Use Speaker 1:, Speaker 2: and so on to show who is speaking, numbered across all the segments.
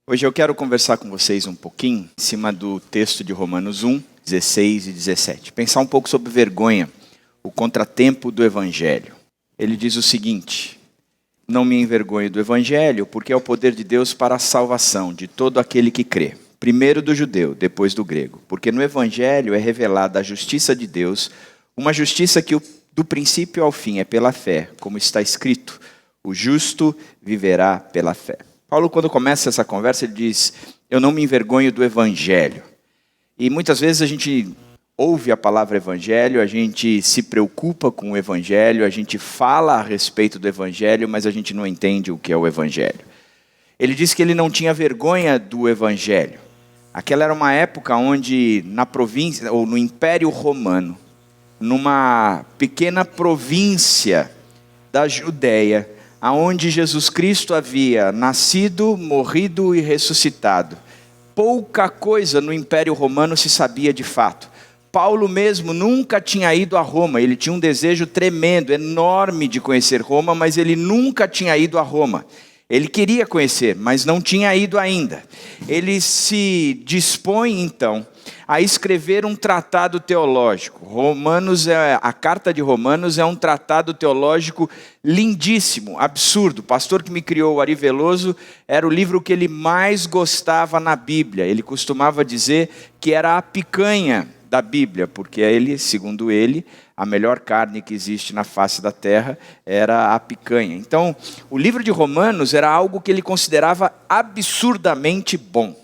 Speaker 1: Hoje eu quero conversar com vocês um pouquinho em cima do texto de Romanos 1, 16 e 17. Pensar um pouco sobre vergonha, o contratempo do Evangelho. Ele diz o seguinte: não me envergonho do Evangelho, porque é o poder de Deus para a salvação de todo aquele que crê. Primeiro do judeu, depois do grego. Porque no Evangelho é revelada a justiça de Deus, uma justiça que do princípio ao fim é pela fé, como está escrito: o justo viverá pela fé. Paulo, quando começa essa conversa, ele diz: eu não me envergonho do Evangelho. E muitas vezes a gente ouve a palavra Evangelho, a gente se preocupa com o Evangelho, a gente fala a respeito do Evangelho, mas a gente não entende o que é o Evangelho. Ele diz que ele não tinha vergonha do Evangelho. Aquela era uma época onde na província, ou no Império Romano, numa pequena província da Judéia, aonde Jesus Cristo havia nascido, morrido e ressuscitado. Pouca coisa no Império Romano se sabia de fato. Paulo mesmo nunca tinha ido a Roma. Ele tinha um desejo tremendo, enorme de conhecer Roma, mas ele nunca tinha ido a Roma. Ele queria conhecer, mas não tinha ido ainda. Ele se dispõe então a escrever um tratado teológico. A carta de Romanos é um tratado teológico lindíssimo, absurdo. O pastor que me criou, o Ari Veloso, era o livro que ele mais gostava na Bíblia. Ele costumava dizer que era a picanha da Bíblia, porque ele, segundo ele, a melhor carne que existe na face da terra era a picanha. Então, o livro de Romanos era algo que ele considerava absurdamente bom.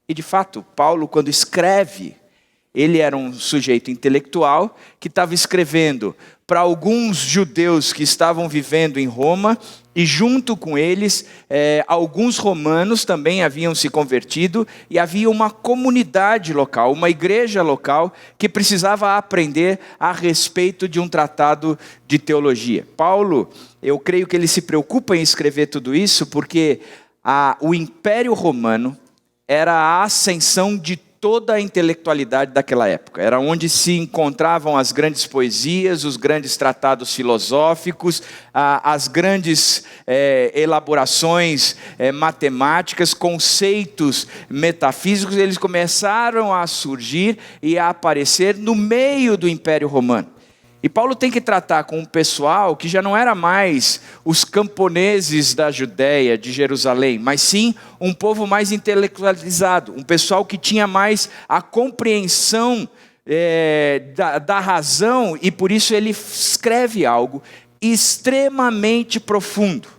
Speaker 1: E de fato, Paulo, quando escreve, ele era um sujeito intelectual que estava escrevendo para alguns judeus que estavam vivendo em Roma, e junto com eles, alguns romanos também haviam se convertido, e havia uma comunidade local, uma igreja local, que precisava aprender a respeito de um tratado de teologia. Paulo, eu creio que ele se preocupa em escrever tudo isso, porque o Império Romano era a ascensão de toda a intelectualidade daquela época. Era onde se encontravam as grandes poesias, os grandes tratados filosóficos, as grandes elaborações matemáticas, conceitos metafísicos. Eles começaram a surgir e a aparecer no meio do Império Romano. E Paulo tem que tratar com um pessoal que já não era mais os camponeses da Judéia, de Jerusalém, mas sim um povo mais intelectualizado, um pessoal que tinha mais a compreensão da razão, e por isso ele escreve algo extremamente profundo,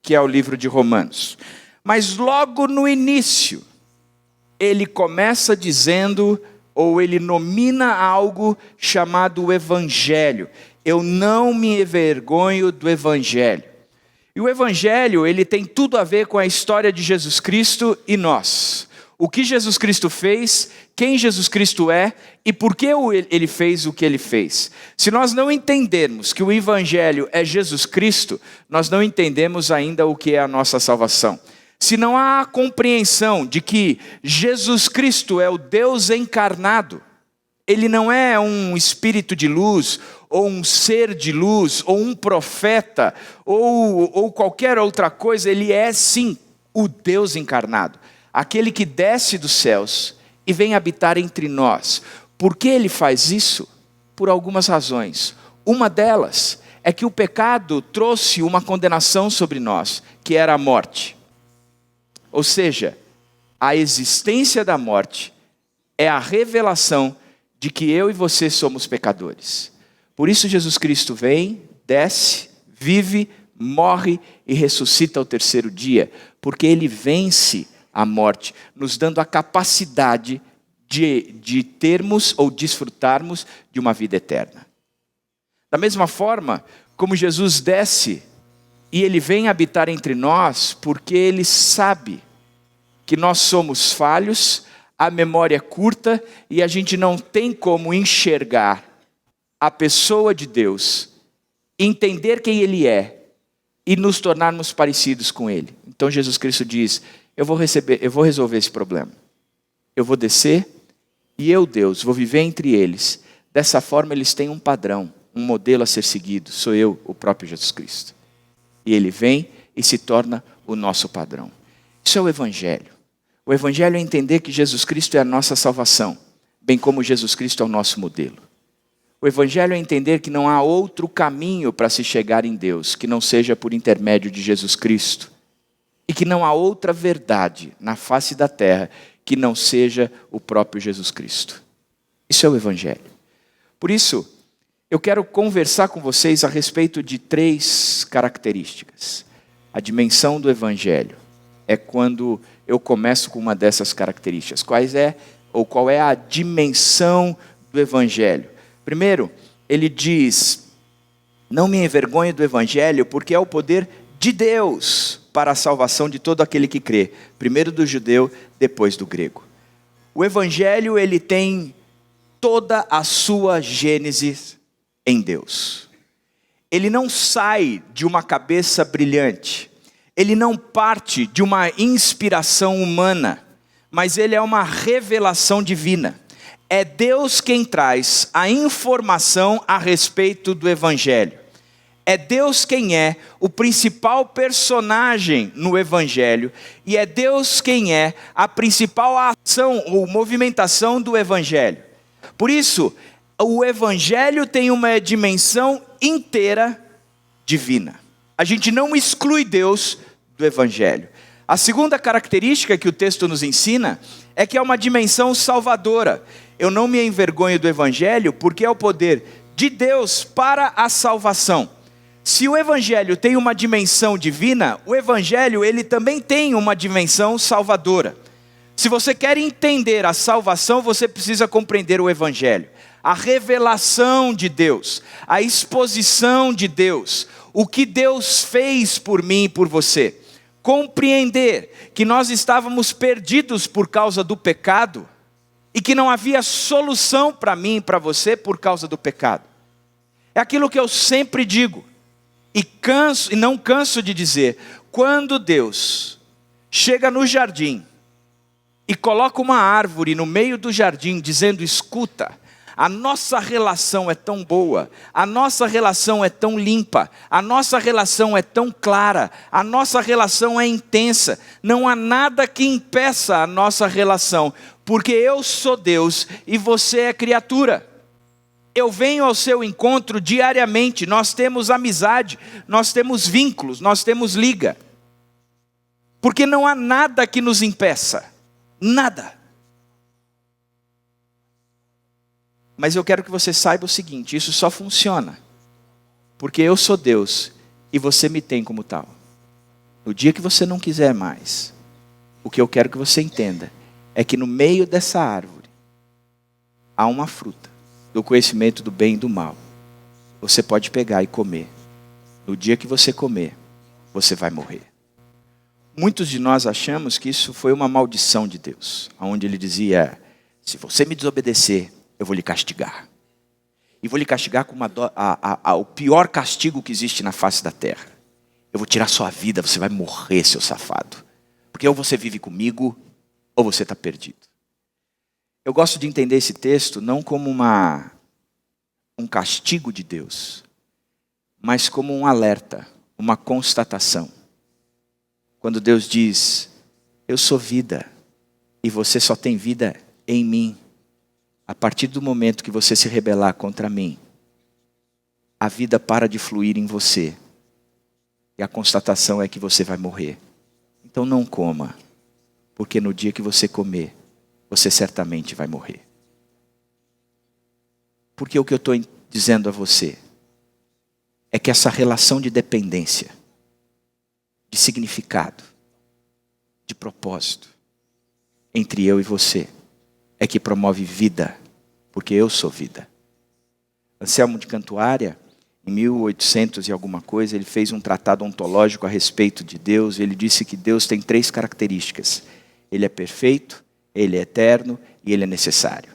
Speaker 1: que é o livro de Romanos. Mas logo no início, ele começa dizendo, ou ele nomina algo chamado Evangelho. Eu não me envergonho do Evangelho. E o Evangelho, ele tem tudo a ver com a história de Jesus Cristo e nós. O que Jesus Cristo fez, quem Jesus Cristo é e por que ele fez o que ele fez. Se nós não entendermos que o Evangelho é Jesus Cristo, nós não entendemos ainda o que é a nossa salvação. Se não há a compreensão de que Jesus Cristo é o Deus encarnado, ele não é um espírito de luz, ou um ser de luz, ou um profeta, ou qualquer outra coisa, ele é sim o Deus encarnado, aquele que desce dos céus e vem habitar entre nós. Por que ele faz isso? Por algumas razões. Uma delas é que o pecado trouxe uma condenação sobre nós, que era a morte. Ou seja, a existência da morte é a revelação de que eu e você somos pecadores. Por isso Jesus Cristo vem, desce, vive, morre e ressuscita ao terceiro dia, porque ele vence a morte, nos dando a capacidade de termos ou desfrutarmos de uma vida eterna. Da mesma forma, como Jesus desce, e ele vem habitar entre nós porque ele sabe que nós somos falhos, a memória é curta e a gente não tem como enxergar a pessoa de Deus, entender quem ele é e nos tornarmos parecidos com ele. Então Jesus Cristo diz: eu vou resolver esse problema. Eu vou descer e eu, Deus, vou viver entre eles. Dessa forma eles têm um padrão, um modelo a ser seguido. Sou eu, o próprio Jesus Cristo. E ele vem e se torna o nosso padrão. Isso é o Evangelho. O Evangelho é entender que Jesus Cristo é a nossa salvação, bem como Jesus Cristo é o nosso modelo. O Evangelho é entender que não há outro caminho para se chegar em Deus, que não seja por intermédio de Jesus Cristo. E que não há outra verdade na face da terra que não seja o próprio Jesus Cristo. Isso é o Evangelho. Por isso, eu quero conversar com vocês a respeito de 3 características. A dimensão do Evangelho é quando eu começo com uma dessas características. Qual é a dimensão do Evangelho? Primeiro, ele diz: não me envergonhe do Evangelho, porque é o poder de Deus para a salvação de todo aquele que crê. Primeiro do judeu, depois do grego. O Evangelho, ele tem toda a sua gênese em Deus. Ele não sai de uma cabeça brilhante. Ele não parte de uma inspiração humana, mas ele é uma revelação divina. É Deus quem traz a informação a respeito do Evangelho. É Deus quem é o principal personagem no Evangelho. E é Deus quem é a principal ação ou movimentação do Evangelho. Por isso, o Evangelho tem uma dimensão inteira divina. A gente não exclui Deus do Evangelho. A segunda característica que o texto nos ensina é que é uma dimensão salvadora. Eu não me envergonho do Evangelho porque é o poder de Deus para a salvação. Se o Evangelho tem uma dimensão divina, o Evangelho ele também tem uma dimensão salvadora. Se você quer entender a salvação, você precisa compreender o Evangelho. A revelação de Deus, a exposição de Deus, o que Deus fez por mim e por você. Compreender que nós estávamos perdidos por causa do pecado e que não havia solução para mim e para você por causa do pecado. É aquilo que eu sempre digo e não canso de dizer: quando Deus chega no jardim e coloca uma árvore no meio do jardim dizendo: escuta, a nossa relação é tão boa, a nossa relação é tão limpa, a nossa relação é tão clara, a nossa relação é intensa, não há nada que impeça a nossa relação, porque eu sou Deus e você é criatura. Eu venho ao seu encontro diariamente, nós temos amizade, nós temos vínculos, nós temos liga. Porque não há nada que nos impeça, nada. Mas eu quero que você saiba o seguinte: isso só funciona porque eu sou Deus e você me tem como tal. No dia que você não quiser mais, o que eu quero que você entenda é que no meio dessa árvore há uma fruta do conhecimento do bem e do mal. Você pode pegar e comer. No dia que você comer, você vai morrer. Muitos de nós achamos que isso foi uma maldição de Deus, onde ele dizia: se você me desobedecer, eu vou lhe castigar. E vou lhe castigar com o pior castigo que existe na face da terra. Eu vou tirar sua vida, você vai morrer, seu safado. Porque ou você vive comigo, ou você está perdido. Eu gosto de entender esse texto não como um castigo de Deus, mas como um alerta, uma constatação. Quando Deus diz: eu sou vida, e você só tem vida em mim. A partir do momento que você se rebelar contra mim, a vida para de fluir em você. E a constatação é que você vai morrer. Então não coma, porque no dia que você comer, você certamente vai morrer. Porque o que eu estou dizendo a você é que essa relação de dependência, de significado, de propósito, entre eu e você, é que promove vida, porque eu sou vida. Anselmo de Cantuária, em 1800 e alguma coisa, ele fez um tratado ontológico a respeito de Deus. Ele disse que Deus tem 3 características: ele é perfeito, ele é eterno e ele é necessário.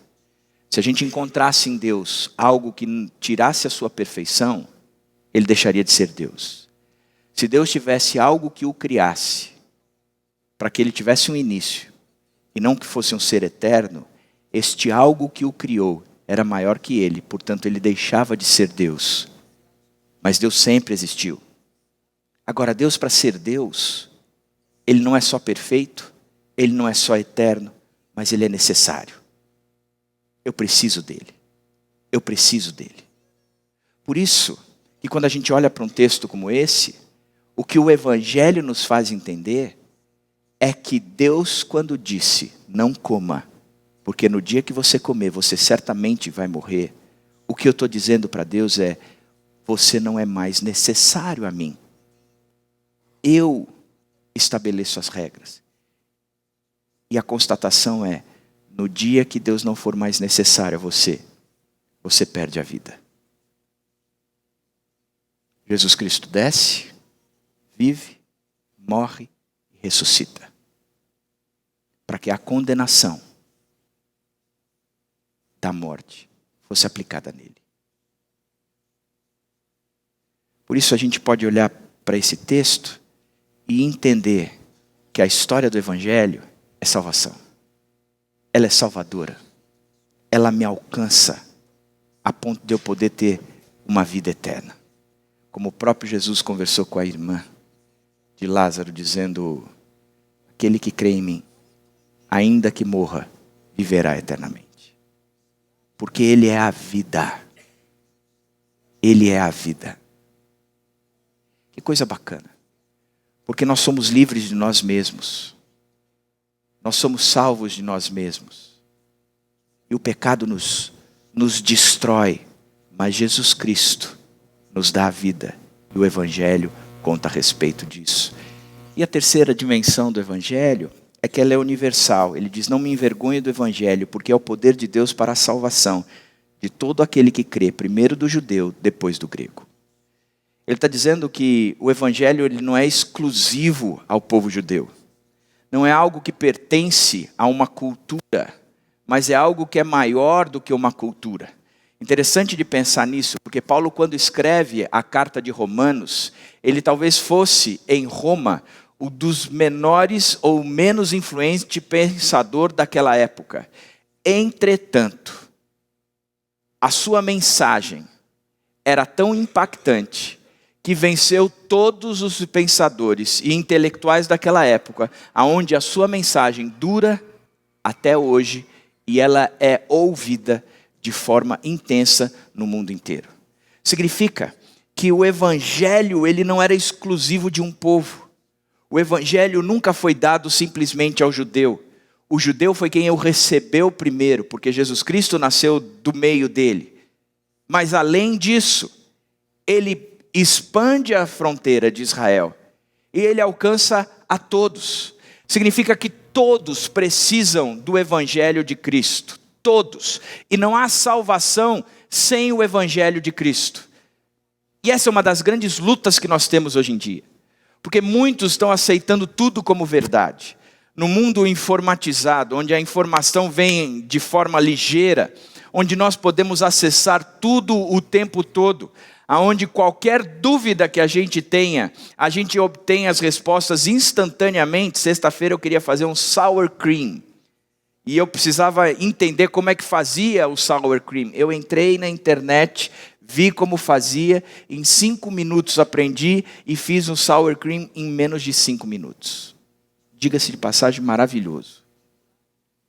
Speaker 1: Se a gente encontrasse em Deus algo que tirasse a sua perfeição, ele deixaria de ser Deus. Se Deus tivesse algo que o criasse, para que ele tivesse um início, e não que fosse um ser eterno, este algo que o criou era maior que ele, portanto ele deixava de ser Deus. Mas Deus sempre existiu. Agora, Deus, para ser Deus, ele não é só perfeito, Ele não é só eterno, mas ele é necessário. Eu preciso dele. Eu preciso dele. Por isso, que quando a gente olha para um texto como esse, o que o Evangelho nos faz entender é que Deus, quando disse, não coma, porque no dia que você comer, você certamente vai morrer. O que eu estou dizendo para Deus é, você não é mais necessário a mim. Eu estabeleço as regras. E a constatação é, no dia que Deus não for mais necessário a você, você perde a vida. Jesus Cristo desce, vive, morre e ressuscita. Para que a condenação da morte fosse aplicada nele. Por isso a gente pode olhar para esse texto e entender que a história do Evangelho é salvação. Ela é salvadora. Ela me alcança a ponto de eu poder ter uma vida eterna. Como o próprio Jesus conversou com a irmã de Lázaro, dizendo, aquele que crê em mim, ainda que morra, viverá eternamente. Porque Ele é a vida. Ele é a vida. Que coisa bacana. Porque nós somos livres de nós mesmos. Nós somos salvos de nós mesmos. E o pecado nos destrói. Mas Jesus Cristo nos dá a vida. E o Evangelho conta a respeito disso. E a terceira dimensão do Evangelho é que ela é universal. Ele diz, não me envergonhe do Evangelho, porque é o poder de Deus para a salvação de todo aquele que crê, primeiro do judeu, depois do grego. Ele está dizendo que o Evangelho ele não é exclusivo ao povo judeu. Não é algo que pertence a uma cultura, mas é algo que é maior do que uma cultura. Interessante de pensar nisso, porque Paulo, quando escreve a carta de Romanos, ele talvez fosse, em Roma, o dos menores ou menos influente pensador daquela época. Entretanto, a sua mensagem era tão impactante que venceu todos os pensadores e intelectuais daquela época, aonde a sua mensagem dura até hoje e ela é ouvida de forma intensa no mundo inteiro. Significa que o Evangelho ele não era exclusivo de um povo. O Evangelho nunca foi dado simplesmente ao judeu. O judeu foi quem o recebeu primeiro, porque Jesus Cristo nasceu do meio dele. Mas além disso, ele expande a fronteira de Israel. E ele alcança a todos. Significa que todos precisam do Evangelho de Cristo. Todos. E não há salvação sem o Evangelho de Cristo. E essa é uma das grandes lutas que nós temos hoje em dia. Porque muitos estão aceitando tudo como verdade. No mundo informatizado, onde a informação vem de forma ligeira, onde nós podemos acessar tudo o tempo todo, aonde qualquer dúvida que a gente tenha, a gente obtém as respostas instantaneamente. Sexta-feira eu queria fazer um sour cream. E eu precisava entender como é que fazia o sour cream. Eu entrei na internet, vi como fazia, em 5 minutos aprendi e fiz um sour cream em menos de 5 minutos. Diga-se de passagem, maravilhoso.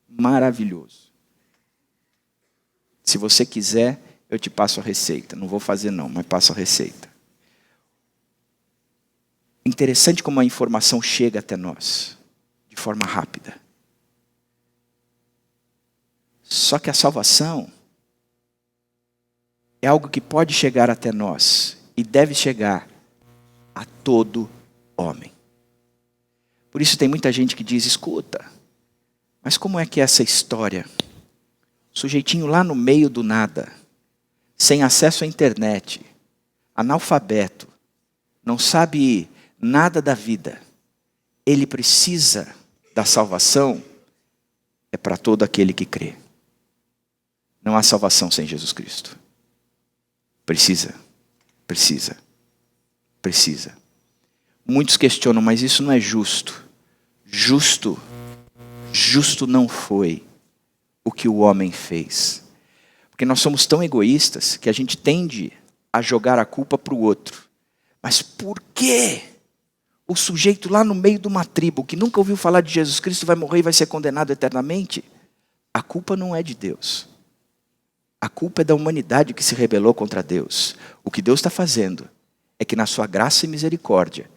Speaker 1: Maravilhoso. Se você quiser, eu te passo a receita. Não vou fazer não, mas passo a receita. Interessante como a informação chega até nós, de forma rápida. Só que a salvação é algo que pode chegar até nós e deve chegar a todo homem. Por isso tem muita gente que diz, escuta, mas como é que é essa história? Sujeitinho lá no meio do nada, sem acesso à internet, analfabeto, não sabe nada da vida, ele precisa da salvação, é para todo aquele que crê. Não há salvação sem Jesus Cristo. Precisa. Muitos questionam, mas isso não é justo. Justo não foi o que o homem fez. Porque nós somos tão egoístas que a gente tende a jogar a culpa para o outro. Mas por que o sujeito lá no meio de uma tribo, que nunca ouviu falar de Jesus Cristo, vai morrer e vai ser condenado eternamente? A culpa não é de Deus. A culpa é da humanidade que se rebelou contra Deus. O que Deus está fazendo é que na sua graça e misericórdia,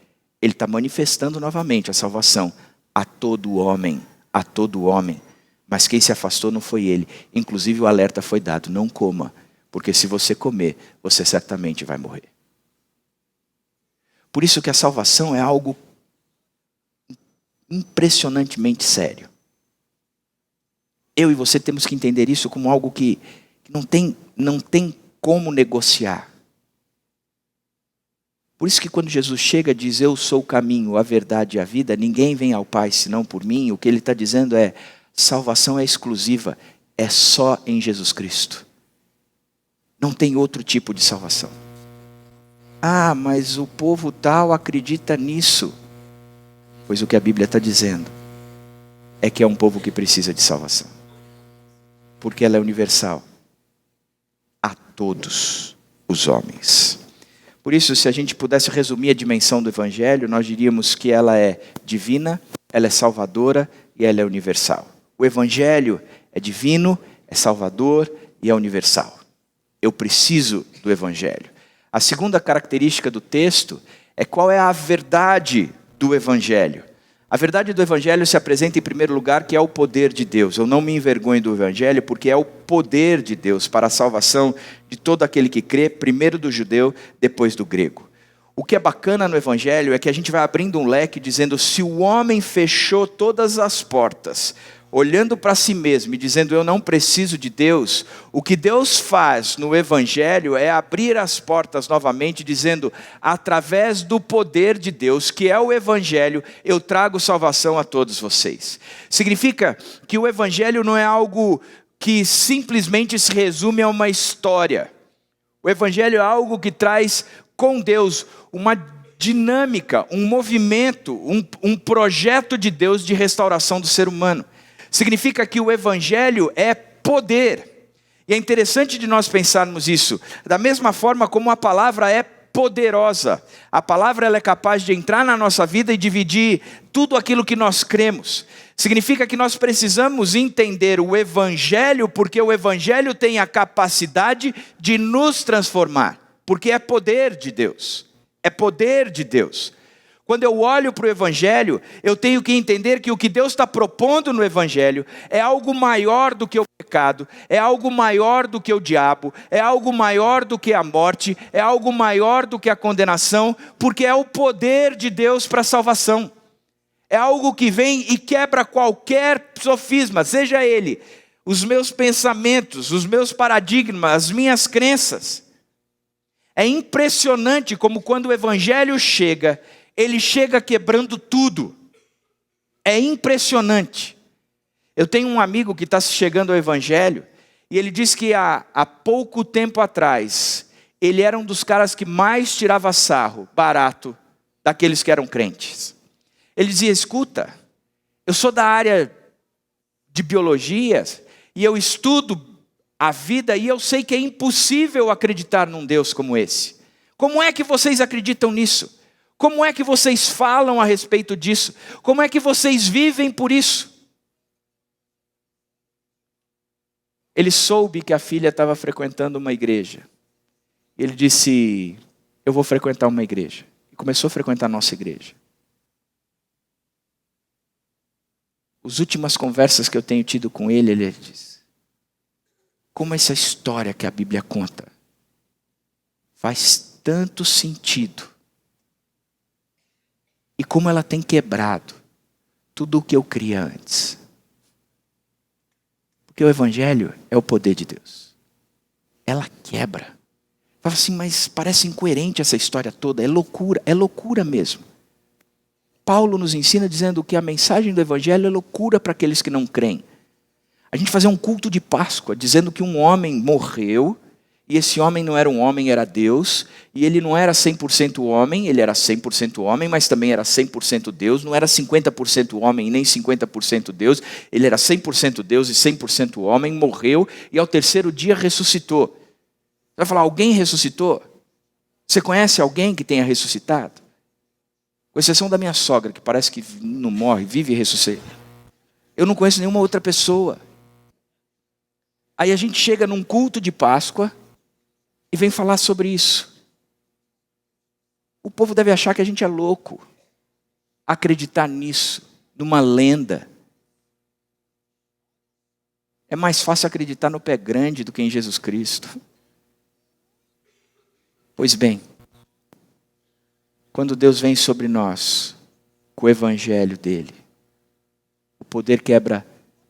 Speaker 1: Ele está manifestando novamente a salvação a todo homem, a todo homem. Mas quem se afastou não foi ele. Inclusive o alerta foi dado, não coma, porque se você comer, você certamente vai morrer. Por isso que a salvação é algo impressionantemente sério. Eu e você temos que entender isso como algo que não tem como negociar. Por isso que quando Jesus chega e diz, eu sou o caminho, a verdade e a vida, ninguém vem ao Pai senão por mim, o que Ele está dizendo é, salvação é exclusiva, é só em Jesus Cristo. Não tem outro tipo de salvação. Ah, mas o povo tal acredita nisso. Pois o que a Bíblia está dizendo é que é um povo que precisa de salvação. Porque ela é universal a todos os homens. Por isso, se a gente pudesse resumir a dimensão do Evangelho, nós diríamos que ela é divina, ela é salvadora e ela é universal. O Evangelho é divino, é salvador e é universal. Eu preciso do Evangelho. A segunda característica do texto é qual é a verdade do Evangelho. A verdade do Evangelho se apresenta em primeiro lugar que é o poder de Deus. Eu não me envergonho do Evangelho porque é o poder de Deus para a salvação de todo aquele que crê, primeiro do judeu, depois do grego. O que é bacana no Evangelho é que a gente vai abrindo um leque dizendo, se o homem fechou todas as portas, olhando para si mesmo e dizendo, eu não preciso de Deus, o que Deus faz no Evangelho é abrir as portas novamente, dizendo, através do poder de Deus, que é o Evangelho, eu trago salvação a todos vocês. Significa que o Evangelho não é algo que simplesmente se resume a uma história. O Evangelho é algo que traz com Deus uma dinâmica, um movimento, um projeto de Deus de restauração do ser humano. Significa que o Evangelho é poder. E é interessante de nós pensarmos isso. Da mesma forma como a palavra é poderosa. A palavra ela é capaz de entrar na nossa vida e dividir tudo aquilo que nós cremos. Significa que nós precisamos entender o Evangelho, porque o Evangelho tem a capacidade de nos transformar. Porque é poder de Deus. É poder de Deus. Quando eu olho para o Evangelho, eu tenho que entender que o que Deus está propondo no Evangelho é algo maior do que o pecado, é algo maior do que o diabo, é algo maior do que a morte, é algo maior do que a condenação, porque é o poder de Deus para a salvação. É algo que vem e quebra qualquer sofisma, seja ele os meus pensamentos, os meus paradigmas, as minhas crenças. É impressionante como quando o Evangelho chega, ele chega quebrando tudo. É impressionante. Eu tenho um amigo que está chegando ao Evangelho, e ele diz que há pouco tempo atrás, ele era um dos caras que mais tirava sarro, barato, daqueles que eram crentes. Ele dizia, escuta, eu sou da área de biologia, e eu estudo a vida, e eu sei que é impossível acreditar num Deus como esse. Como é que vocês acreditam nisso? Como é que vocês falam a respeito disso? Como é que vocês vivem por isso? Ele soube que a filha estava frequentando uma igreja. Ele disse, eu vou frequentar uma igreja. E começou a frequentar a nossa igreja. As últimas conversas que eu tenho tido com ele, ele diz, como essa história que a Bíblia conta faz tanto sentido. E como ela tem quebrado tudo o que eu cria antes. Porque o Evangelho é o poder de Deus. Ela quebra. Fala assim, mas parece incoerente essa história toda. É loucura mesmo. Paulo nos ensina dizendo que a mensagem do Evangelho é loucura para aqueles que não creem. A gente fazia um culto de Páscoa, dizendo que um homem morreu, e esse homem não era um homem, era Deus, e ele não era 100% homem, ele era 100% homem, mas também era 100% Deus, não era 50% homem nem 50% Deus, ele era 100% Deus e 100% homem, morreu, e ao terceiro dia ressuscitou. Você vai falar, alguém ressuscitou? Você conhece alguém que tenha ressuscitado? Com exceção da minha sogra, que parece que não morre, vive e ressuscita. Eu não conheço nenhuma outra pessoa. Aí a gente chega num culto de Páscoa e vem falar sobre isso. O povo deve achar que a gente é louco. Acreditar nisso, numa lenda. É mais fácil acreditar no pé grande do que em Jesus Cristo. Pois bem, quando Deus vem sobre nós, com o evangelho dele, o poder quebra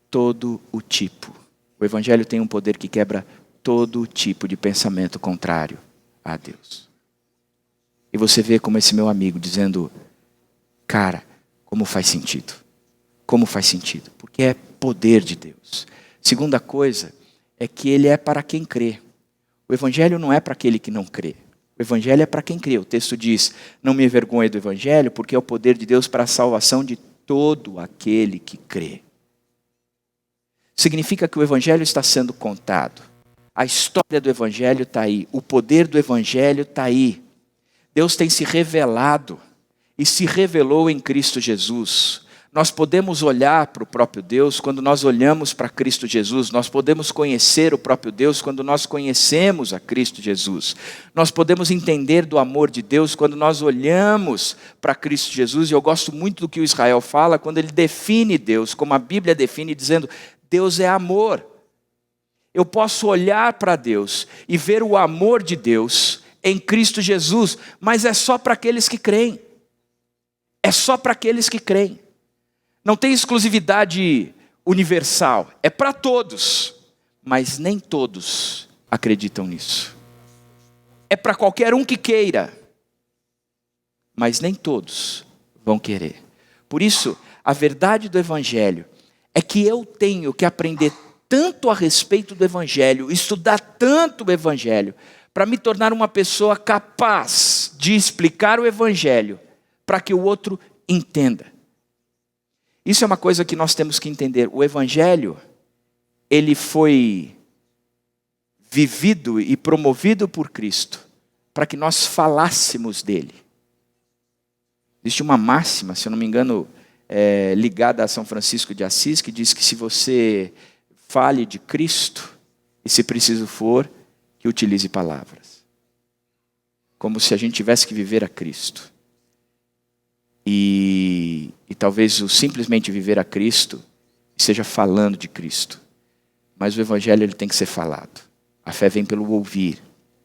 Speaker 1: todo o tipo. O evangelho tem um poder que quebra todo o tipo de pensamento contrário a Deus. E você vê como esse meu amigo dizendo, cara, como faz sentido? Como faz sentido? Porque é poder de Deus. Segunda coisa é que ele é para quem crê. O evangelho não é para aquele que não crê. O evangelho é para quem crê. O texto diz, não me envergonhe do evangelho, porque é o poder de Deus para a salvação de todo aquele que crê. Significa que o evangelho está sendo contado. A história do evangelho está aí. O poder do evangelho está aí. Deus tem se revelado e se revelou em Cristo Jesus. Nós podemos olhar para o próprio Deus quando nós olhamos para Cristo Jesus. Nós podemos conhecer o próprio Deus quando nós conhecemos a Cristo Jesus. Nós podemos entender do amor de Deus quando nós olhamos para Cristo Jesus. E eu gosto muito do que o Israel fala quando ele define Deus, como a Bíblia define, dizendo, Deus é amor. Eu posso olhar para Deus e ver o amor de Deus em Cristo Jesus, mas é só para aqueles que creem. É só para aqueles que creem. Não tem exclusividade universal, é para todos, mas nem todos acreditam nisso. É para qualquer um que queira, mas nem todos vão querer. Por isso, a verdade do evangelho é que eu tenho que aprender tanto a respeito do evangelho, estudar tanto o evangelho, para me tornar uma pessoa capaz de explicar o evangelho, para que o outro entenda. Isso é uma coisa que nós temos que entender. O evangelho, ele foi vivido e promovido por Cristo, para que nós falássemos dele. Existe uma máxima, se eu não me engano, ligada a São Francisco de Assis, que diz que se você fale de Cristo, e se preciso for, que utilize palavras. Como se a gente tivesse que viver a Cristo. E talvez o simplesmente viver a Cristo seja falando de Cristo. Mas o evangelho ele tem que ser falado. A fé vem pelo ouvir,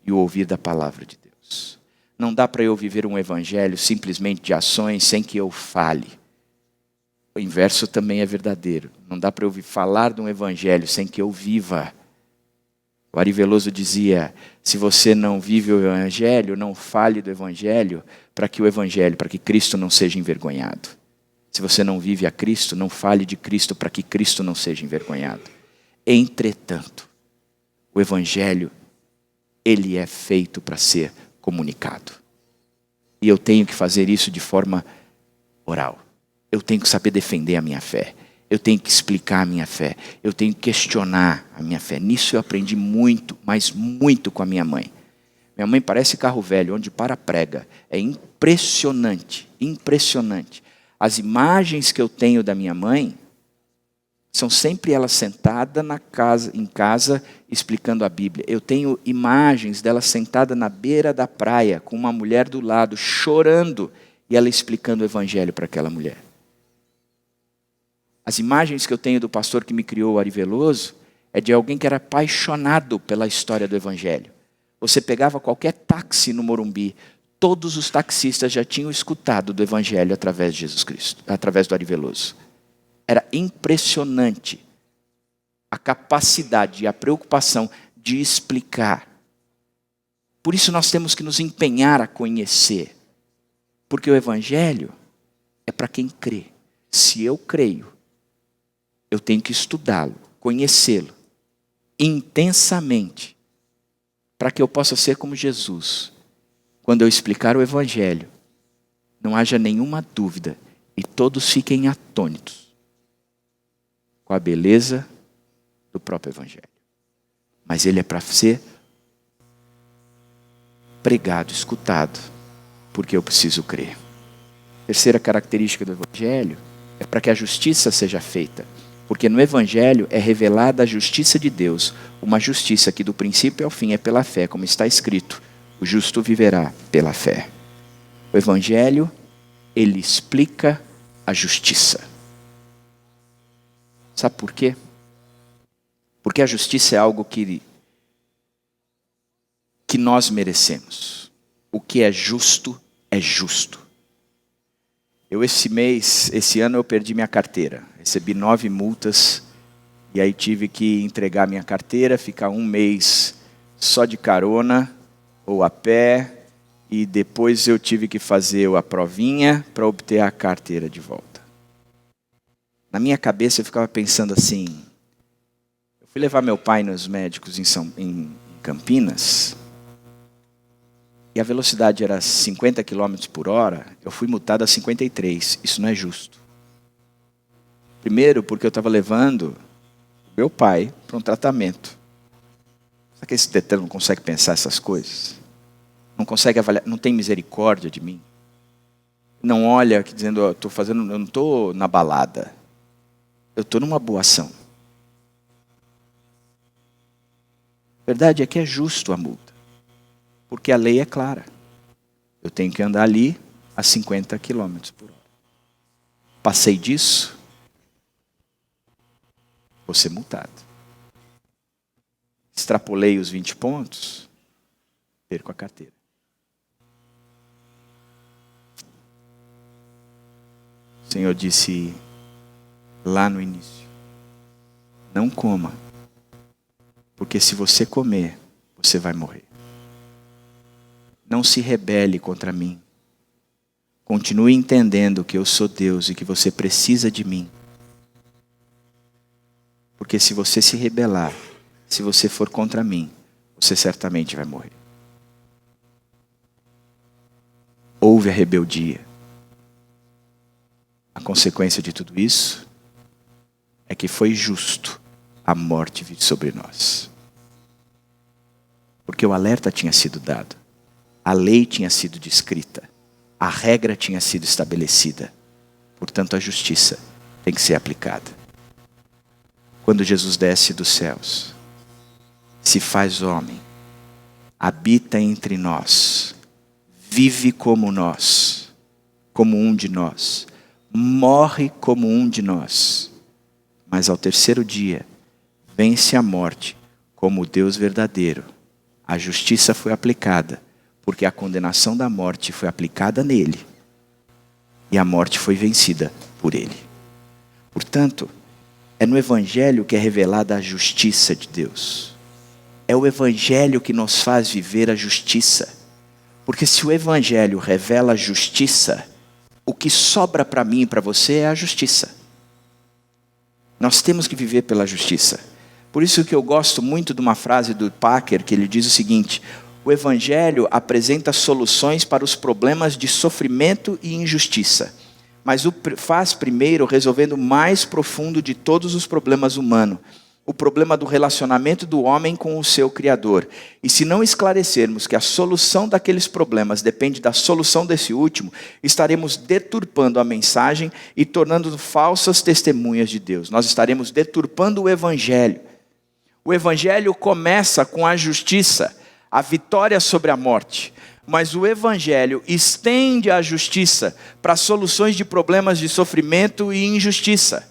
Speaker 1: e o ouvir da palavra de Deus. Não dá para eu viver um evangelho simplesmente de ações sem que eu fale. O inverso também é verdadeiro. Não dá para eu falar de um evangelho sem que eu viva. O Ari Veloso dizia, se você não vive o evangelho, não fale do evangelho, para que Cristo não seja envergonhado. Se você não vive a Cristo, não fale de Cristo para que Cristo não seja envergonhado. Entretanto, o evangelho, ele é feito para ser comunicado. E eu tenho que fazer isso de forma oral. Eu tenho que saber defender a minha fé. Eu tenho que explicar a minha fé. Eu tenho que questionar a minha fé. Nisso eu aprendi muito, mas muito com a minha mãe. Minha mãe parece carro velho, onde para prega. É impressionante, impressionante. As imagens que eu tenho da minha mãe são sempre ela sentada em casa explicando a Bíblia. Eu tenho imagens dela sentada na beira da praia com uma mulher do lado chorando e ela explicando o evangelho para aquela mulher. As imagens que eu tenho do pastor que me criou, Ari Veloso, é de alguém que era apaixonado pela história do evangelho. Você pegava qualquer táxi no Morumbi, todos os taxistas já tinham escutado do evangelho através de Jesus Cristo, através do Ari Veloso. Era impressionante a capacidade e a preocupação de explicar. Por isso nós temos que nos empenhar a conhecer. Porque o evangelho é para quem crê. Se eu creio, eu tenho que estudá-lo, conhecê-lo intensamente, para que eu possa ser como Jesus. Quando eu explicar o evangelho, não haja nenhuma dúvida e todos fiquem atônitos com a beleza do próprio evangelho. Mas ele é para ser pregado, escutado, porque eu preciso crer. Terceira característica do Evangelho é para que a justiça seja feita. Porque no Evangelho é revelada a justiça de Deus, uma justiça que do princípio ao fim é pela fé, como está escrito, o justo viverá pela fé. O Evangelho, ele explica a justiça. Sabe por quê? Porque a justiça é algo que nós merecemos. O que é justo é justo. Esse ano eu perdi minha carteira. Recebi 9 multas e aí tive que entregar minha carteira, ficar 1 mês só de carona ou a pé e depois eu tive que fazer a provinha para obter a carteira de volta. Na minha cabeça eu ficava pensando assim, eu fui levar meu pai nos médicos em Campinas e a velocidade era 50 km por hora, eu fui multado a 53, isso não é justo. Primeiro, porque eu estava levando meu pai para um tratamento. Será que esse Detran não consegue pensar essas coisas? Não consegue avaliar, não tem misericórdia de mim? Não olha dizendo, eu não estou na balada. Eu estou numa boa ação. A verdade é que é justo a multa. Porque a lei é clara. Eu tenho que andar ali a 50 km por hora. Passei disso, vou ser multado. Extrapolei os 20 pontos, perco a carteira. O Senhor disse lá no início, não coma, porque se você comer, você vai morrer. Não se rebele contra mim. Continue entendendo que eu sou Deus e que você precisa de mim. Porque se você se rebelar, se você for contra mim, você certamente vai morrer. Houve a rebeldia. A consequência de tudo isso é que foi justo a morte vir sobre nós. Porque o alerta tinha sido dado. A lei tinha sido descrita. A regra tinha sido estabelecida. Portanto, a justiça tem que ser aplicada. Quando Jesus desce dos céus, se faz homem, habita entre nós, vive como nós, como um de nós, morre como um de nós, mas ao terceiro dia, vence a morte como o Deus verdadeiro. A justiça foi aplicada, porque a condenação da morte foi aplicada nele, e a morte foi vencida por ele. Portanto, é no Evangelho que é revelada a justiça de Deus. É o Evangelho que nos faz viver a justiça. Porque se o Evangelho revela a justiça, o que sobra para mim e para você é a justiça. Nós temos que viver pela justiça. Por isso que eu gosto muito de uma frase do Packer, que ele diz o seguinte: o Evangelho apresenta soluções para os problemas de sofrimento e injustiça, mas o faz primeiro resolvendo o mais profundo de todos os problemas humanos, o problema do relacionamento do homem com o seu Criador. E se não esclarecermos que a solução daqueles problemas depende da solução desse último, estaremos deturpando a mensagem e tornando falsas testemunhas de Deus. Nós estaremos deturpando o Evangelho. O Evangelho começa com a justiça, a vitória sobre a morte. Mas o Evangelho estende a justiça para soluções de problemas de sofrimento e injustiça.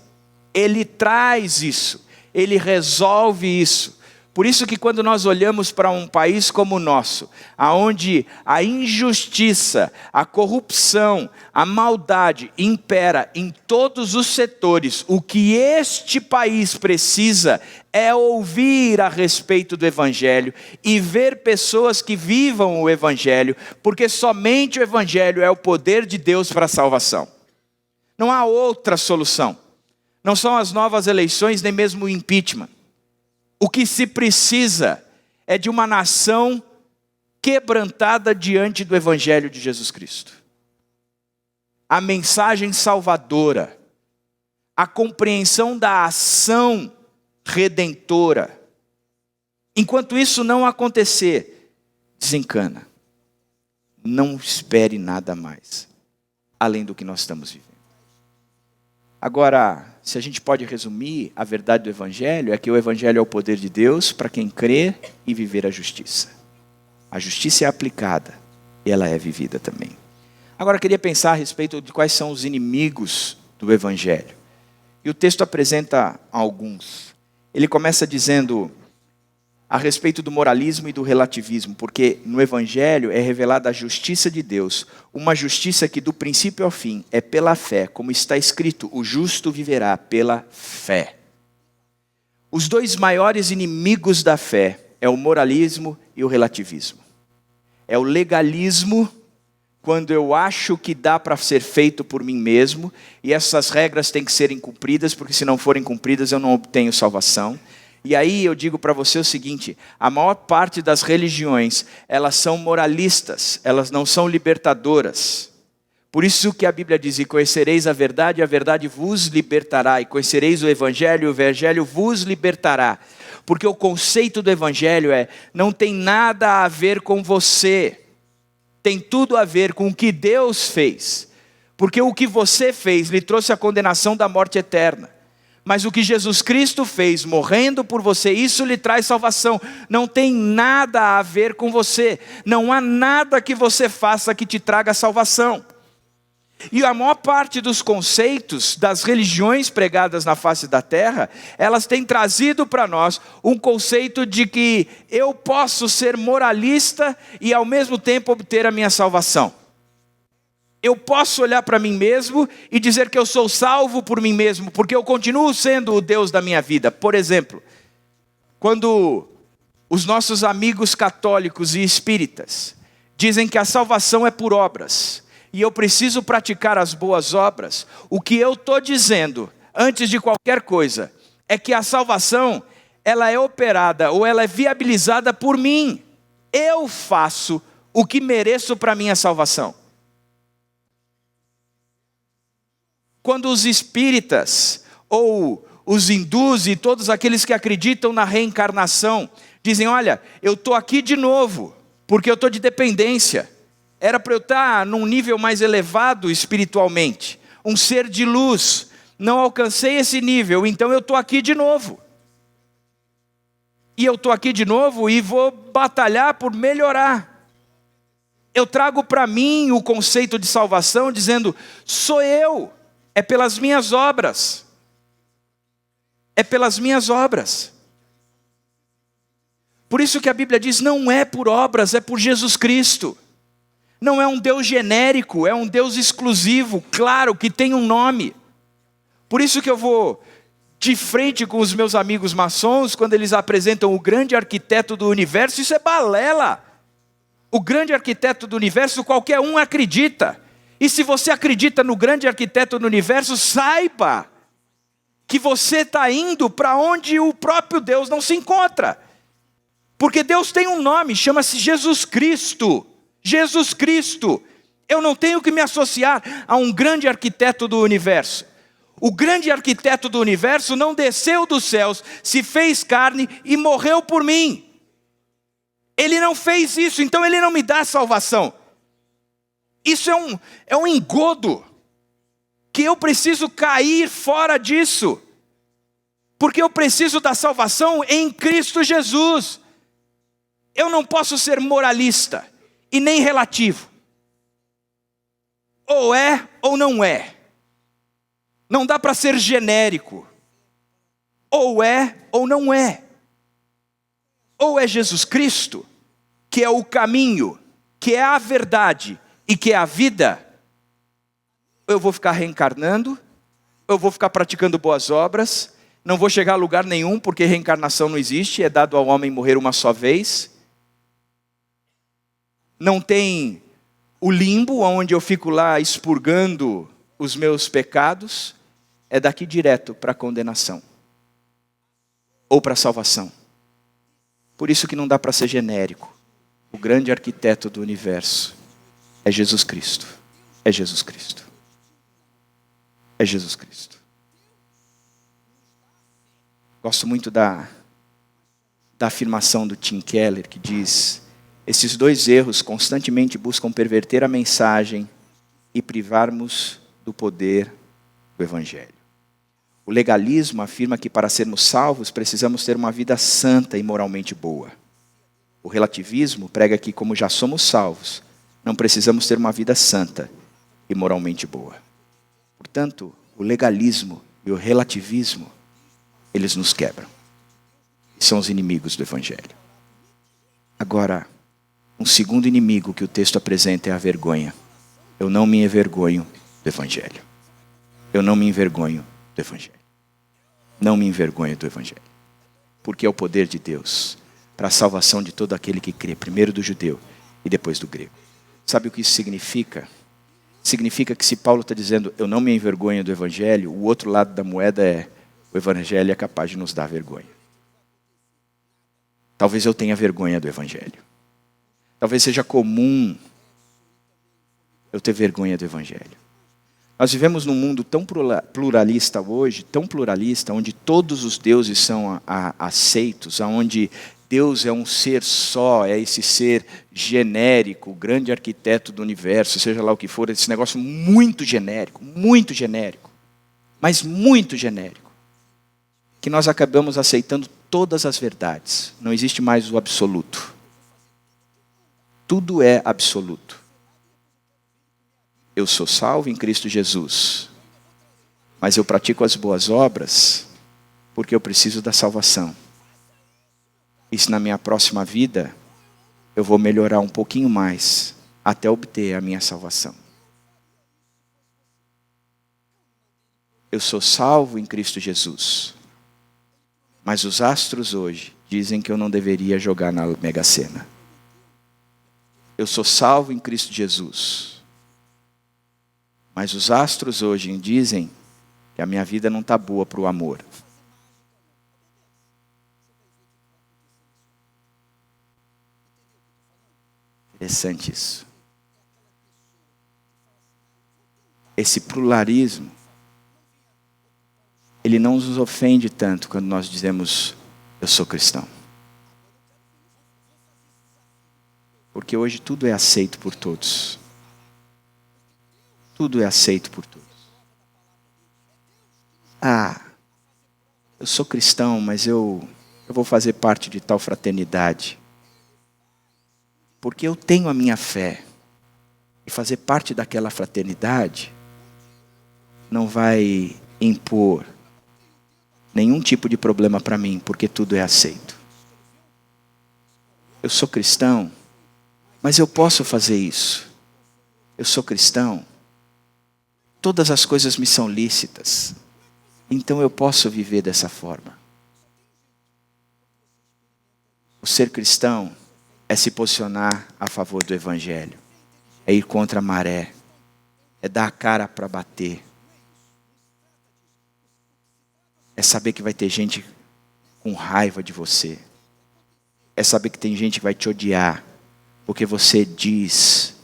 Speaker 1: Ele traz isso, ele resolve isso. Por isso que quando nós olhamos para um país como o nosso, onde a injustiça, a corrupção, a maldade impera em todos os setores, o que este país precisa é ouvir a respeito do Evangelho e ver pessoas que vivam o Evangelho, porque somente o Evangelho é o poder de Deus para a salvação. Não há outra solução. Não são as novas eleições, nem mesmo o impeachment. O que se precisa é de uma nação quebrantada diante do Evangelho de Jesus Cristo. A mensagem salvadora, a compreensão da ação redentora. Enquanto isso não acontecer, desencana. Não espere nada mais. além do que nós estamos vivendo. Agora, se a gente pode resumir, a verdade do Evangelho é que o Evangelho é o poder de Deus para quem crê e viver a justiça. A justiça é aplicada e ela é vivida também. Agora, eu queria pensar a respeito de quais são os inimigos do Evangelho. E o texto apresenta alguns. Ele começa dizendo a respeito do moralismo e do relativismo, porque no Evangelho é revelada a justiça de Deus, uma justiça que do princípio ao fim é pela fé, como está escrito, o justo viverá pela fé. Os dois maiores inimigos da fé é o moralismo e o relativismo. É o legalismo, quando eu acho que dá para ser feito por mim mesmo, e essas regras têm que serem cumpridas, porque se não forem cumpridas eu não obtenho salvação. E aí eu digo para você o seguinte, a maior parte das religiões, elas são moralistas, elas não são libertadoras. Por isso que a Bíblia diz, e conhecereis a verdade vos libertará, e conhecereis o Evangelho vos libertará. Porque o conceito do Evangelho não tem nada a ver com você, tem tudo a ver com o que Deus fez. Porque o que você fez lhe trouxe a condenação da morte eterna. Mas o que Jesus Cristo fez, morrendo por você, isso lhe traz salvação. Não tem nada a ver com você. Não há nada que você faça que te traga salvação. E a maior parte dos conceitos das religiões pregadas na face da terra, elas têm trazido para nós um conceito de que eu posso ser moralista e ao mesmo tempo obter a minha salvação. Eu posso olhar para mim mesmo e dizer que eu sou salvo por mim mesmo, porque eu continuo sendo o Deus da minha vida. Por exemplo, quando os nossos amigos católicos e espíritas dizem que a salvação é por obras, e eu preciso praticar as boas obras, o que eu estou dizendo, antes de qualquer coisa, é que a salvação, ela é operada ou ela é viabilizada por mim. Eu faço o que mereço para a minha salvação. Quando os espíritas, ou os hindus e todos aqueles que acreditam na reencarnação, dizem, olha, eu estou aqui de novo, porque eu estou de dependência. Era para eu estar num nível mais elevado espiritualmente, um ser de luz. Não alcancei esse nível, então eu estou aqui de novo. E eu estou aqui de novo e vou batalhar por melhorar. Eu trago para mim o conceito de salvação dizendo, sou eu. É pelas minhas obras. É pelas minhas obras. Por isso que a Bíblia diz, não é por obras, é por Jesus Cristo. Não é um Deus genérico, é um Deus exclusivo, claro, que tem um nome. Por isso que eu vou de frente com os meus amigos maçons, quando eles apresentam o grande arquiteto do universo, isso é balela. O grande arquiteto do universo, qualquer um acredita. E se você acredita no grande arquiteto do universo, saiba que você está indo para onde o próprio Deus não se encontra. Porque Deus tem um nome, chama-se Jesus Cristo. Jesus Cristo. Eu não tenho que me associar a um grande arquiteto do universo. O grande arquiteto do universo não desceu dos céus, se fez carne e morreu por mim. Ele não fez isso, então ele não me dá salvação. Isso é um engodo, que eu preciso cair fora disso, porque eu preciso da salvação em Cristo Jesus. Eu não posso ser moralista, e nem relativo. Ou é ou não é. Não dá para ser genérico. Ou é ou não é. Ou é Jesus Cristo, que é o caminho, que é a verdade, e que é a vida, eu vou ficar reencarnando, eu vou ficar praticando boas obras, não vou chegar a lugar nenhum, porque reencarnação não existe, é dado ao homem morrer uma só vez. Não tem o limbo, onde eu fico lá expurgando os meus pecados, é daqui direto para a condenação, ou para a salvação. Por isso que não dá para ser genérico. O grande arquiteto do universo é Jesus Cristo. É Jesus Cristo. É Jesus Cristo. Gosto muito da afirmação do Tim Keller, que diz, esses dois erros constantemente buscam perverter a mensagem e privarmos do poder do Evangelho. O legalismo afirma que para sermos salvos precisamos ter uma vida santa e moralmente boa. O relativismo prega que, como já somos salvos, não precisamos ter uma vida santa e moralmente boa. Portanto, o legalismo e o relativismo, eles nos quebram. E são os inimigos do Evangelho. Agora, um segundo inimigo que o texto apresenta é a vergonha. Eu não me envergonho do Evangelho. Eu não me envergonho do Evangelho. Não me envergonho do Evangelho. Porque é o poder de Deus para a salvação de todo aquele que crê, primeiro do judeu e depois do grego. Sabe o que isso significa? Significa que se Paulo está dizendo, eu não me envergonho do Evangelho, o outro lado da moeda é, o Evangelho é capaz de nos dar vergonha. Talvez eu tenha vergonha do Evangelho. Talvez seja comum eu ter vergonha do Evangelho. Nós vivemos num mundo tão pluralista hoje, tão pluralista, onde todos os deuses são aceitos, onde Deus é um ser só, é esse ser genérico, o grande arquiteto do universo, seja lá o que for, esse negócio muito genérico, mas muito genérico, que nós acabamos aceitando todas as verdades. Não existe mais o absoluto. Tudo é absoluto. Eu sou salvo em Cristo Jesus, mas eu pratico as boas obras porque eu preciso da salvação. E se na minha próxima vida eu vou melhorar um pouquinho mais até obter a minha salvação. Eu sou salvo em Cristo Jesus, mas os astros hoje dizem que eu não deveria jogar na Mega Sena. Eu sou salvo em Cristo Jesus, mas os astros hoje dizem que a minha vida não está boa para o amor. Interessante isso. Esse pluralismo, ele não nos ofende tanto quando nós dizemos, eu sou cristão. Porque hoje tudo é aceito por todos. Tudo é aceito por todos. Eu sou cristão, mas eu vou fazer parte de tal fraternidade. Porque eu tenho a minha fé. E fazer parte daquela fraternidade não vai impor nenhum tipo de problema para mim, porque tudo é aceito. Eu sou cristão, mas eu posso fazer isso. Eu sou cristão. Todas as coisas me são lícitas. Então eu posso viver dessa forma. O ser cristão é se posicionar a favor do Evangelho. É ir contra a maré. É dar a cara para bater. É saber que vai ter gente com raiva de você. É saber que tem gente que vai te odiar. Porque você diz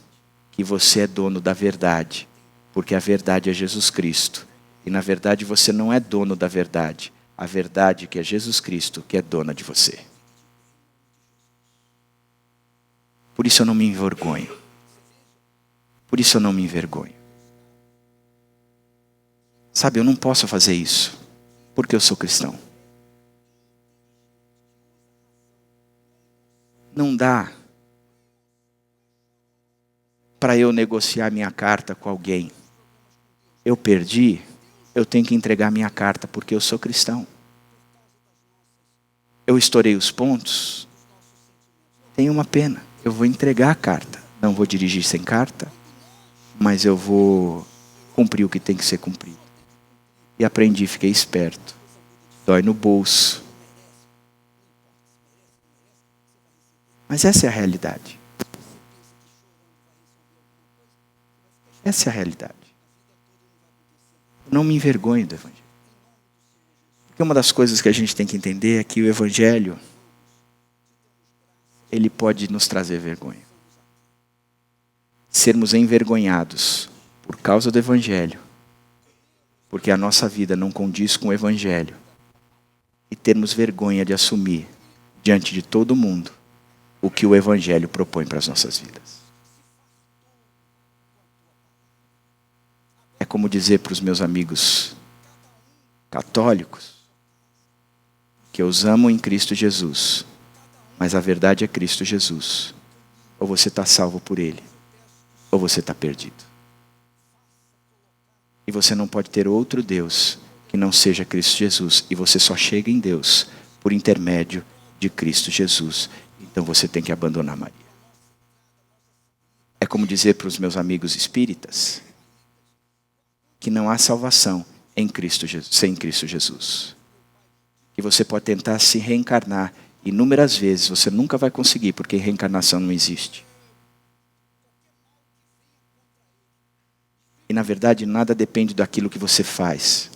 Speaker 1: que você é dono da verdade. Porque a verdade é Jesus Cristo. E na verdade você não é dono da verdade. A verdade que é Jesus Cristo que é dona de você. Por isso eu não me envergonho. Por isso eu não me envergonho. Sabe, eu não posso fazer isso. Porque eu sou cristão. Não dá para eu negociar minha carta com alguém. Eu perdi, eu tenho que entregar minha carta porque eu sou cristão. Eu estourei os pontos, tem uma pena. Eu vou entregar a carta. Não vou dirigir sem carta, mas eu vou cumprir o que tem que ser cumprido. E aprendi, fiquei esperto. Dói no bolso. Mas essa é a realidade. Essa é a realidade. Eu não me envergonho do Evangelho. Porque uma das coisas que a gente tem que entender é que o Evangelho, ele pode nos trazer vergonha. Sermos envergonhados por causa do Evangelho, porque a nossa vida não condiz com o Evangelho, e termos vergonha de assumir, diante de todo mundo, o que o Evangelho propõe para as nossas vidas. como dizer para os meus amigos católicos que eu os amo em Cristo Jesus, mas a verdade é Cristo Jesus. Ou você está salvo por Ele, ou você está perdido. E você não pode ter outro Deus que não seja Cristo Jesus. E você só chega em Deus por intermédio de Cristo Jesus. Então você tem que abandonar Maria. É como dizer para os meus amigos espíritas que não há salvação em Cristo Jesus, sem Cristo Jesus. Que você pode tentar se reencarnar inúmeras vezes, você nunca vai conseguir, porque reencarnação não existe. E na verdade nada depende daquilo que você faz,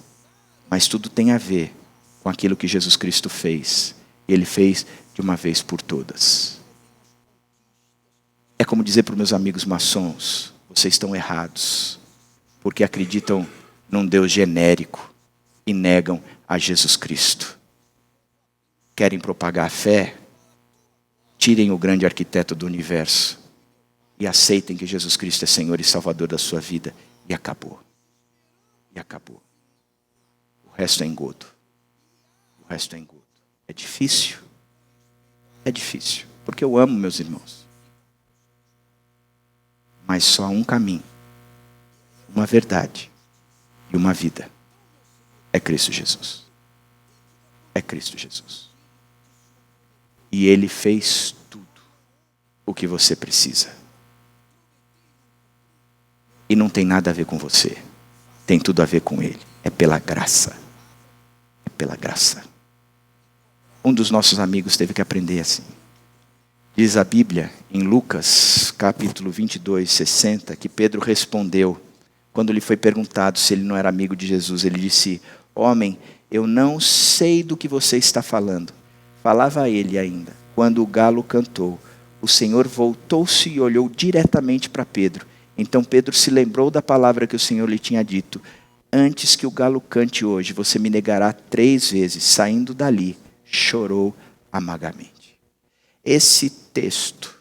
Speaker 1: mas tudo tem a ver com aquilo que Jesus Cristo fez. E Ele fez de uma vez por todas. É como dizer para os meus amigos maçons: vocês estão errados, porque acreditam num Deus genérico e negam a Jesus Cristo. Querem propagar a fé? Tirem o grande arquiteto do universo e aceitem que Jesus Cristo é Senhor e Salvador da sua vida. E acabou. E acabou. O resto é engodo. O resto é engodo. É difícil. É difícil. Porque eu amo meus irmãos. Mas só há um caminho, uma verdade e uma vida. É Cristo Jesus. É Cristo Jesus. E Ele fez tudo o que você precisa. E não tem nada a ver com você. Tem tudo a ver com Ele. É pela graça. É pela graça. Um dos nossos amigos teve que aprender assim. Diz a Bíblia, em Lucas, capítulo 22, 60, que Pedro respondeu, quando lhe foi perguntado se ele não era amigo de Jesus, ele disse: homem, eu não sei do que você está falando. Falava ele ainda. Quando o galo cantou, o Senhor voltou-se e olhou diretamente para Pedro. Então Pedro se lembrou da palavra que o Senhor lhe tinha dito: antes que o galo cante hoje, você me negará 3 vezes. Saindo dali, chorou amargamente. Esse texto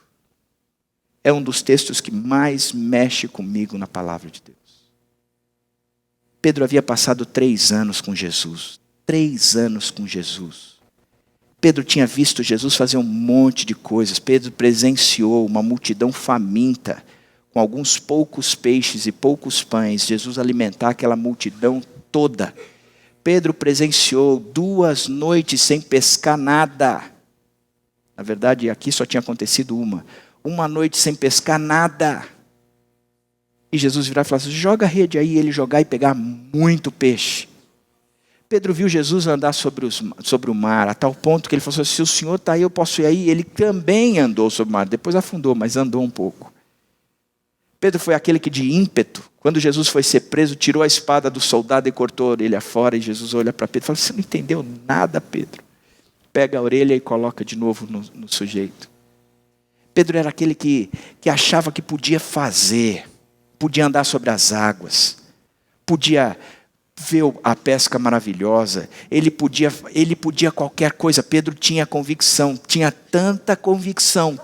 Speaker 1: é um dos textos que mais mexe comigo na palavra de Deus. Pedro havia passado 3 anos com Jesus. 3 anos com Jesus. Pedro tinha visto Jesus fazer um monte de coisas. Pedro presenciou uma multidão faminta, com alguns poucos peixes e poucos pães, Jesus alimentar aquela multidão toda. Pedro presenciou 2 noites sem pescar nada. Na verdade, aqui só tinha acontecido uma noite sem pescar nada. E Jesus virar e falar assim: joga a rede aí, ele jogar e pegar muito peixe. Pedro viu Jesus andar sobre o mar, a tal ponto que ele falou assim: se o Senhor está aí, eu posso ir aí. Ele também andou sobre o mar, depois afundou, mas andou um pouco. Pedro foi aquele que de ímpeto, quando Jesus foi ser preso, tirou a espada do soldado e cortou a orelha fora. E Jesus olha para Pedro e fala: você não entendeu nada, Pedro. Pega a orelha e coloca de novo no sujeito. Pedro era aquele que achava que podia fazer, podia andar sobre as águas, podia ver a pesca maravilhosa, ele podia qualquer coisa. Pedro tinha convicção, tinha tanta convicção,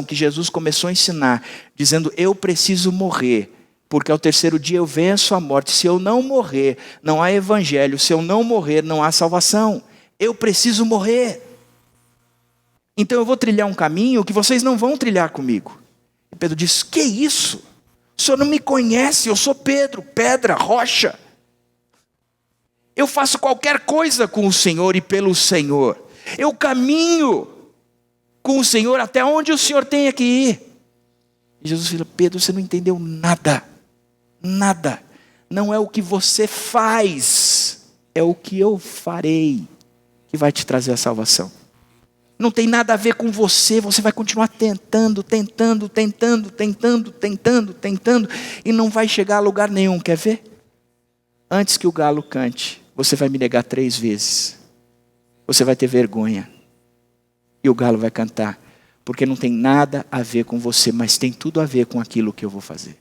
Speaker 1: que Jesus começou a ensinar, dizendo: eu preciso morrer, porque ao 3º dia eu venço a morte. Se eu não morrer, não há evangelho. Se eu não morrer, não há salvação. Eu preciso morrer. Então eu vou trilhar um caminho que vocês não vão trilhar comigo. E Pedro diz: que isso? O senhor não me conhece, eu sou Pedro, pedra, rocha. Eu faço qualquer coisa com o Senhor e pelo Senhor. Eu caminho com o Senhor até onde o Senhor tenha que ir. E Jesus fala: Pedro, você não entendeu nada. Nada. Não é o que você faz, é o que eu farei que vai te trazer a salvação. Não tem nada a ver com você. Você vai continuar tentando, e não vai chegar a lugar nenhum. Quer ver? Antes que o galo cante, você vai me negar 3 vezes. Você vai ter vergonha. E o galo vai cantar. Porque não tem nada a ver com você, mas tem tudo a ver com aquilo que eu vou fazer.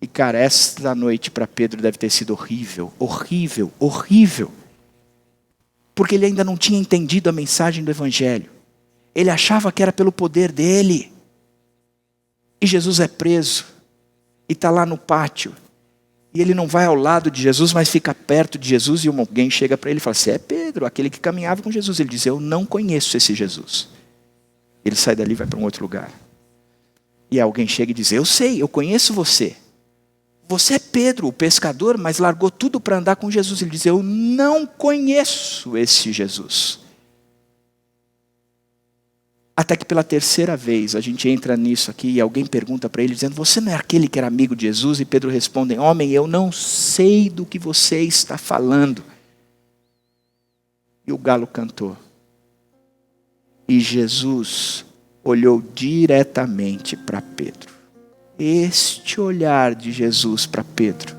Speaker 1: E cara, esta noite para Pedro deve ter sido horrível. Horrível, horrível. Porque ele ainda não tinha entendido a mensagem do Evangelho. Ele achava que era pelo poder dele. E Jesus é preso. E está lá no pátio. E ele não vai ao lado de Jesus, mas fica perto de Jesus, e alguém chega para ele e fala: você é Pedro, aquele que caminhava com Jesus. Ele diz: eu não conheço esse Jesus. Ele sai dali e vai para um outro lugar. E alguém chega e diz: eu sei, eu conheço você. Você é Pedro, o pescador, mas largou tudo para andar com Jesus. Ele diz: eu não conheço esse Jesus. Até que pela terceira vez a gente entra nisso aqui e alguém pergunta para ele dizendo: você não é aquele que era amigo de Jesus? E Pedro responde: homem, eu não sei do que você está falando. E o galo cantou. E Jesus olhou diretamente para Pedro. Este olhar de Jesus para Pedro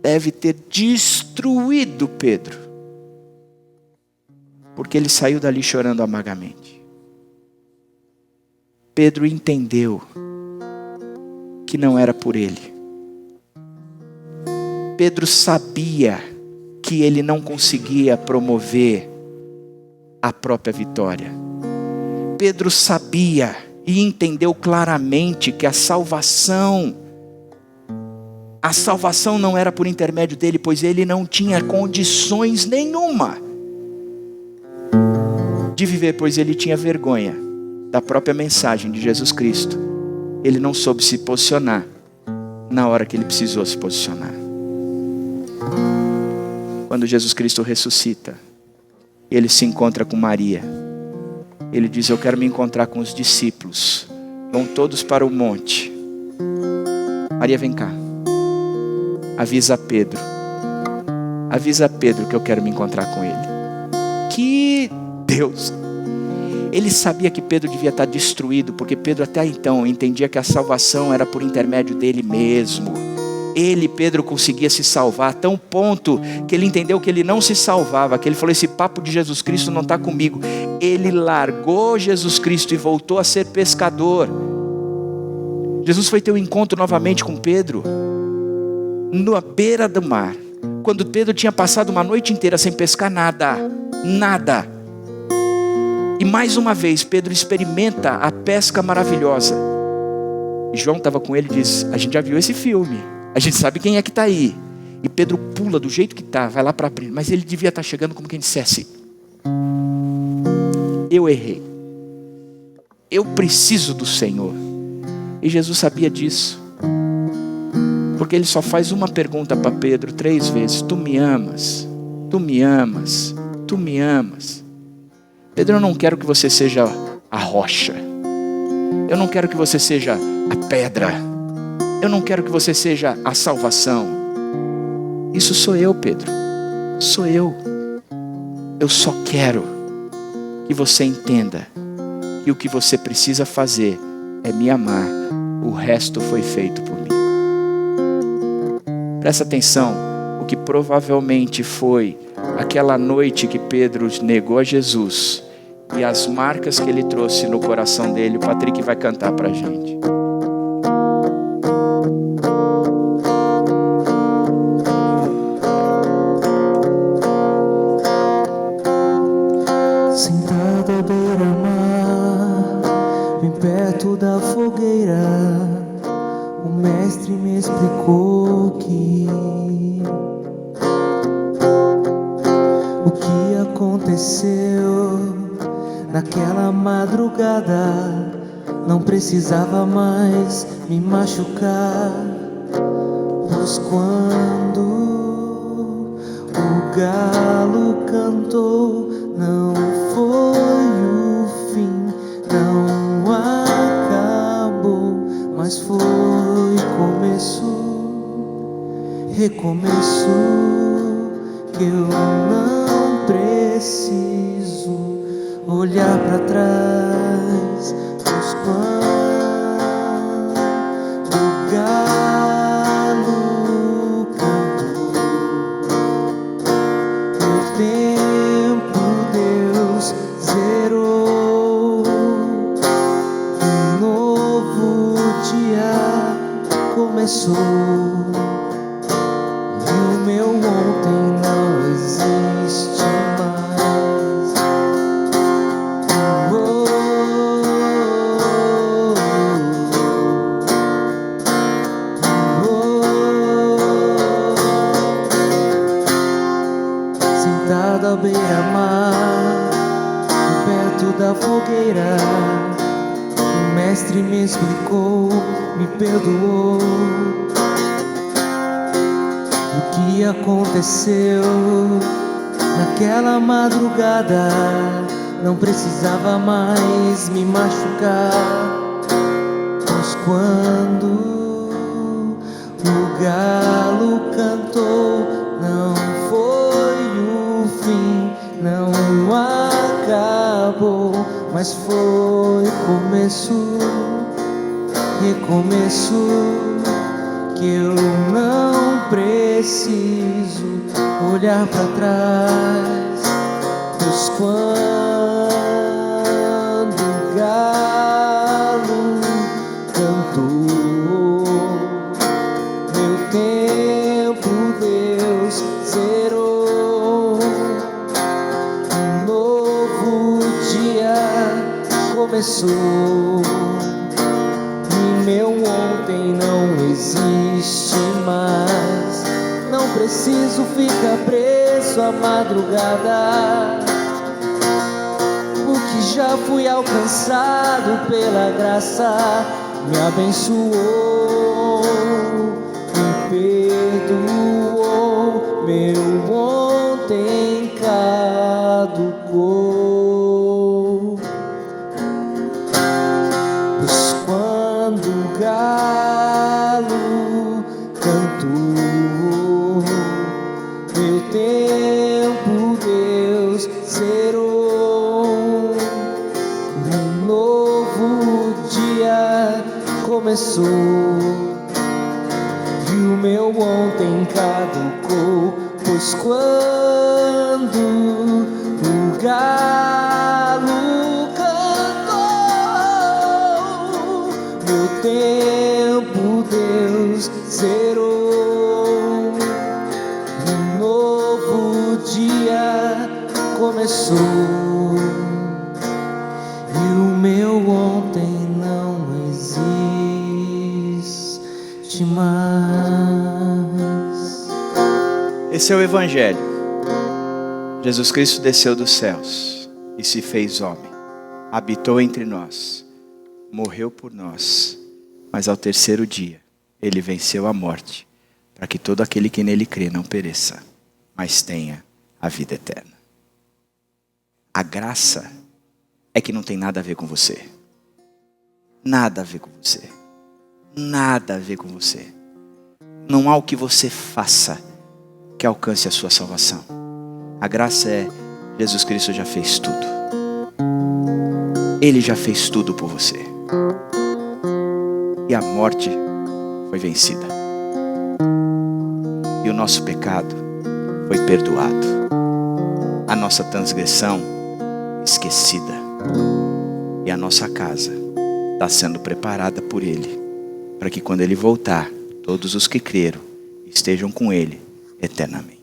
Speaker 1: deve ter destruído Pedro, porque ele saiu dali chorando amargamente. Pedro entendeu que não era por ele. Pedro sabia que ele não conseguia promover a própria vitória. Pedro sabia e entendeu claramente que a salvação não era por intermédio dele, pois ele não tinha condições nenhuma de viver, pois ele tinha vergonha da própria mensagem de Jesus Cristo. Ele não soube se posicionar na hora que ele precisou se posicionar. Quando Jesus Cristo ressuscita, ele se encontra com Maria. Ele diz: eu quero me encontrar com os discípulos. Vão todos para o monte. Maria, vem cá. Avisa Pedro. Avisa Pedro que eu quero me encontrar com ele. Que Deus! Ele sabia que Pedro devia estar destruído, porque Pedro até então entendia que a salvação era por intermédio dele mesmo. Pedro, conseguia se salvar, a tão ponto que ele entendeu que ele não se salvava, que ele falou: esse papo de Jesus Cristo não está comigo. Ele largou Jesus Cristo e voltou a ser pescador. Jesus foi ter um encontro novamente com Pedro, na beira do mar, quando Pedro tinha passado uma noite inteira sem pescar nada. E mais uma vez Pedro experimenta a pesca maravilhosa. E João estava com ele e diz: a gente já viu esse filme, a gente sabe quem é que está aí. E Pedro pula do jeito que está, vai lá para abrir. Mas ele devia estar chegando como quem dissesse: eu errei, eu preciso do Senhor. E Jesus sabia disso, porque ele só faz uma pergunta para Pedro 3 vezes: tu me amas? Tu me amas? Tu me amas? Pedro, eu não quero que você seja a rocha. Eu não quero que você seja a pedra. Eu não quero que você seja a salvação. Isso sou eu, Pedro. Sou eu. Eu só quero que você entenda que o que você precisa fazer é me amar. O resto foi feito por mim. Presta atenção. O que provavelmente foi aquela noite que Pedro negou a Jesus e as marcas que ele trouxe no coração dele, o Patrick vai cantar pra gente.
Speaker 2: Sentado à beira-mar, bem perto da fogueira, o mestre me explicou que o que aconteceu naquela madrugada não precisava mais me machucar, pois quando o galo cantou, não foi o fim, não acabou, mas foi começo, recomeço, que eu não preciso olhar para trás, pois quando o galo cantou, o tempo Deus zerou, um novo dia começou. E o meu ontem não existe mais. lá, perto da fogueira, o mestre me explicou, me perdoou. O que aconteceu naquela madrugada não precisava mais me machucar, pois quando o galo cantou, não foi o fim, não acabou, mas foi começo, recomeço, que eu não preciso olhar para trás, pois quando o galo cantou, meu tempo Deus zerou, um novo dia começou, e meu ontem não existe mais. Não preciso ficar preso à madrugada, porque já fui alcançado pela graça, me abençoou, me perdoou, meu ontem caducou. Pois quando o galo cantou, meu tempo Deus zerou, um novo dia começou, e o meu ontem caducou. Pois quando o galo cantou, meu tempo Deus zerou, um novo dia começou, e o meu ontem não existe mais.
Speaker 1: Esse é o Evangelho. Jesus Cristo desceu dos céus e se fez homem, habitou entre nós, morreu por nós, mas ao terceiro dia ele venceu a morte, para que todo aquele que nele crê não pereça, mas tenha a vida eterna. A graça é que não tem nada a ver com você. Nada a ver com você. Nada a ver com você. Não há o que você faça que alcance a sua salvação. A graça é: Jesus Cristo já fez tudo. Ele já fez tudo por você. E a morte foi vencida. E o nosso pecado foi perdoado. A nossa transgressão esquecida. E a nossa casa está sendo preparada por Ele, para que quando Ele voltar, todos os que creram estejam com Ele eternamente.